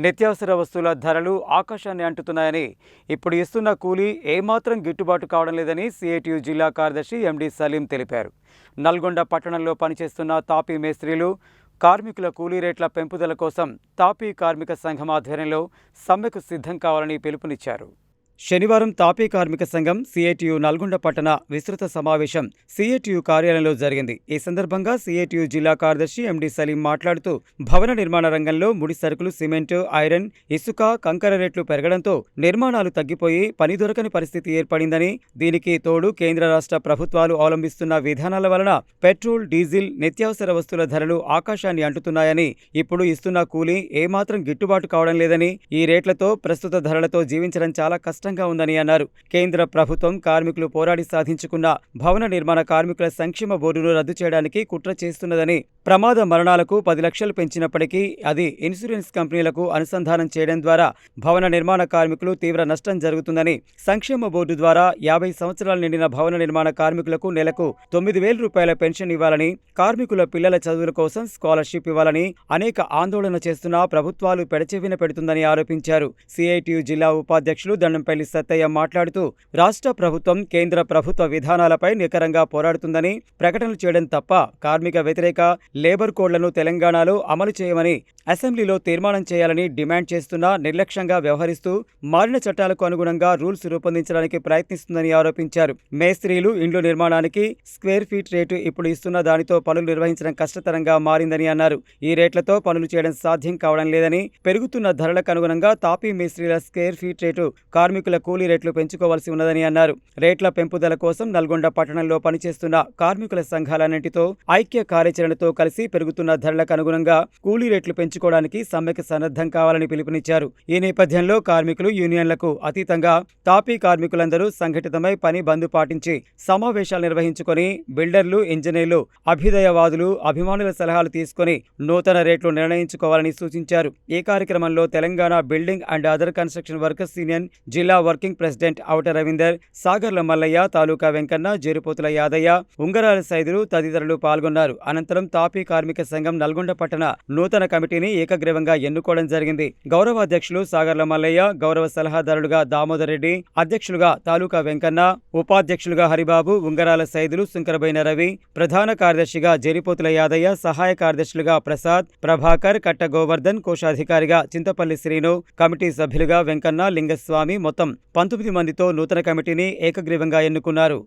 నిత్యావసర వస్తువుల ధరలు ఆకాశాన్ని అంటుతున్నాయని, ఇప్పుడు ఇస్తున్న కూలీ ఏమాత్రం గిట్టుబాటు కావడం లేదని సిఐటియు జిల్లా కార్యదర్శి ఎండి సలీం తెలిపారు. నల్గొండ పట్టణంలో పనిచేస్తున్న తాపీ మేస్త్రీలు, కార్మికుల కూలీ రేట్ల పెంపుదల కోసం తాపీ కార్మిక సంఘం ఆధ్వర్యంలో సమ్మెకు సిద్ధం కావాలని పిలుపునిచ్చారు. శనివారం తాపీ కార్మిక సంఘం సిఐటియు నల్గొండ పట్టణ విస్తృత సమావేశం సిఐటియు కార్యాలయంలో జరిగింది. ఈ సందర్భంగా సిఐటియు జిల్లా కార్యదర్శి ఎండి సలీం మాట్లాడుతూ, భవన నిర్మాణ రంగంలో ముడి సరుకులు, సిమెంటు, ఐరన్, ఇసుక, కంకర రేట్లు పెరగడంతో నిర్మాణాలు తగ్గిపోయి పని దొరకని పరిస్థితి ఏర్పడిందని, దీనికి తోడు కేంద్ర రాష్ట్ర ప్రభుత్వాలు అవలంబిస్తున్న విధానాల వలన పెట్రోల్, డీజిల్, నిత్యావసర వస్తువుల ధరలు ఆకాశాన్ని అంటుతున్నాయని, ఇప్పుడు ఇస్తున్న కూలీ ఏమాత్రం గిట్టుబాటు కావడం లేదని, ఈ రేట్లతో ప్రస్తుత ధరలతో జీవించడం చాలా కష్టంగా ఉందని అన్నారు. కేంద్ర ప్రభుత్వం కార్మికులు పోరాడి సాధించుకున్న భవన నిర్మాణ కార్మికుల సంక్షేమ బోర్డును రద్దు చేయడానికి కుట్ర చేస్తున్నదని, ప్రమాద మరణాలకు 10 లక్షలు పెంచినప్పటికీ అది ఇన్సూరెన్స్ కంపెనీలకు అనుసంధానం చేయడం ద్వారా భవన నిర్మాణ కార్మికులు తీవ్ర నష్టం జరుగుతుందని, సంక్షేమ బోర్డు ద్వారా 50 సంవత్సరాలు నిండిన భవన నిర్మాణ కార్మికులకు నెలకు 9,000 రూపాయల పెన్షన్ ఇవ్వాలని, కార్మికుల పిల్లల చదువుల కోసం స్కాలర్షిప్ ఇవ్వాలని అనేక ఆందోళన చేస్తున్నా ప్రభుత్వాలు పెడచెవిన పెడుతుందని ఆరోపించారు. సిఐటియు జిల్లా ఉపాధ్యక్షులు దండంపల్లి సత్తయ్య మాట్లాడుతూ, రాష్ట్ర ప్రభుత్వం కేంద్ర ప్రభుత్వ విధానాలపై నికరంగా పోరాడుతుందని, ప్రకటనలు చేయడం తప్ప కార్మిక వ్యతిరేక లేబర్ కోడ్లను తెలంగాణలో అమలు చేయమని అసెంబ్లీలో తీర్మానం చేయాలని డిమాండ్ చేస్తున్నా నిర్లక్ష్యంగా వ్యవహరిస్తూ మారిన చట్టాలకు అనుగుణంగా రూల్స్ రూపొందించడానికి ప్రయత్నిస్తుందని ఆరోపించారు. మేస్త్రీలు ఇండ్ల నిర్మాణానికి స్క్వేర్ ఫీట్ రేటు ఇప్పుడు ఇస్తున్న దానితో పనులు నిర్వహించడం కష్టతరంగా మారిందని అన్నారు. ఈ రేట్లతో పనులు చేయడం సాధ్యం కావడం లేదని, పెరుగుతున్న ధరలకు అనుగుణంగా తాపీ మేస్త్రీల స్క్వేర్ ఫీట్ రేటు కార్మికుల కూలీ రేట్లు పెంచుకోవాల్సి ఉన్నదని అన్నారు. రేట్ల పెంపుదల కోసం నల్గొండ పట్టణంలో పనిచేస్తున్న కార్మికుల సంఘాలన్నింటితో ఐక్య కార్యాచరణతో కలిసి పెరుగుతున్న ధరలకు అనుగుణంగా కూలీ రేట్లు పెంచుకోవడానికి సమ్మెకు సన్నద్ధం కావాలని పిలుపునిచ్చారు. ఈ నేపథ్యంలో కార్మికులు, యూనియన్లకు అతీతంగా తాపీ కార్మికులందరూ సంఘటితమై పని బంద్ పాటించి సమావేశాలు నిర్వహించుకొని బిల్డర్లు, ఇంజనీర్లు, అభ్యుదయవాదులు, అభిమానుల సలహాలు తీసుకుని నూతన రేట్లు నిర్ణయించుకోవాలని సూచించారు. ఈ కార్యక్రమంలో Telangana building and other construction workers union జిల్లా వర్కింగ్ ప్రెసిడెంట్ ఔట రవీందర్, సాగర్ల మల్లయ్య, తాలూకా వెంకన్న, జేరుపోతుల యాదయ్య, ఉంగరాల సైదులు తదితరులు పాల్గొన్నారు. అనంతరం తాపీ కార్మిక సంఘం నల్గొండ పట్టణ నూతన కమిటీని ఏకగ్రీవంగా ఎన్నుకోవడం జరిగింది. గౌరవ అధ్యక్షులు సాగర్ల మల్లయ్య, గౌరవ సలహాదారులుగా దామోదర్ రెడ్డి, అధ్యక్షులుగా తాలూకా వెంకన్న, ఉపాధ్యక్షులుగా హరిబాబు, ఉంగరాల సైదులు, శంకరబైన రవి, ప్రధాన కార్యదర్శిగా జేరిపోతుల యాదయ్య, సహాయ కార్యదర్శులుగా ప్రసాద్, ప్రభాకర్, కట్ట గోవర్ధన్, కోశాధికారిగా చింతపల్లి శ్రీను, కమిటీ సభ్యులుగా వెంకన్న, లింగస్వామి మొత్తం 19 మందితో నూతన కమిటీని ఏకగ్రీవంగా ఎన్నుకున్నారు.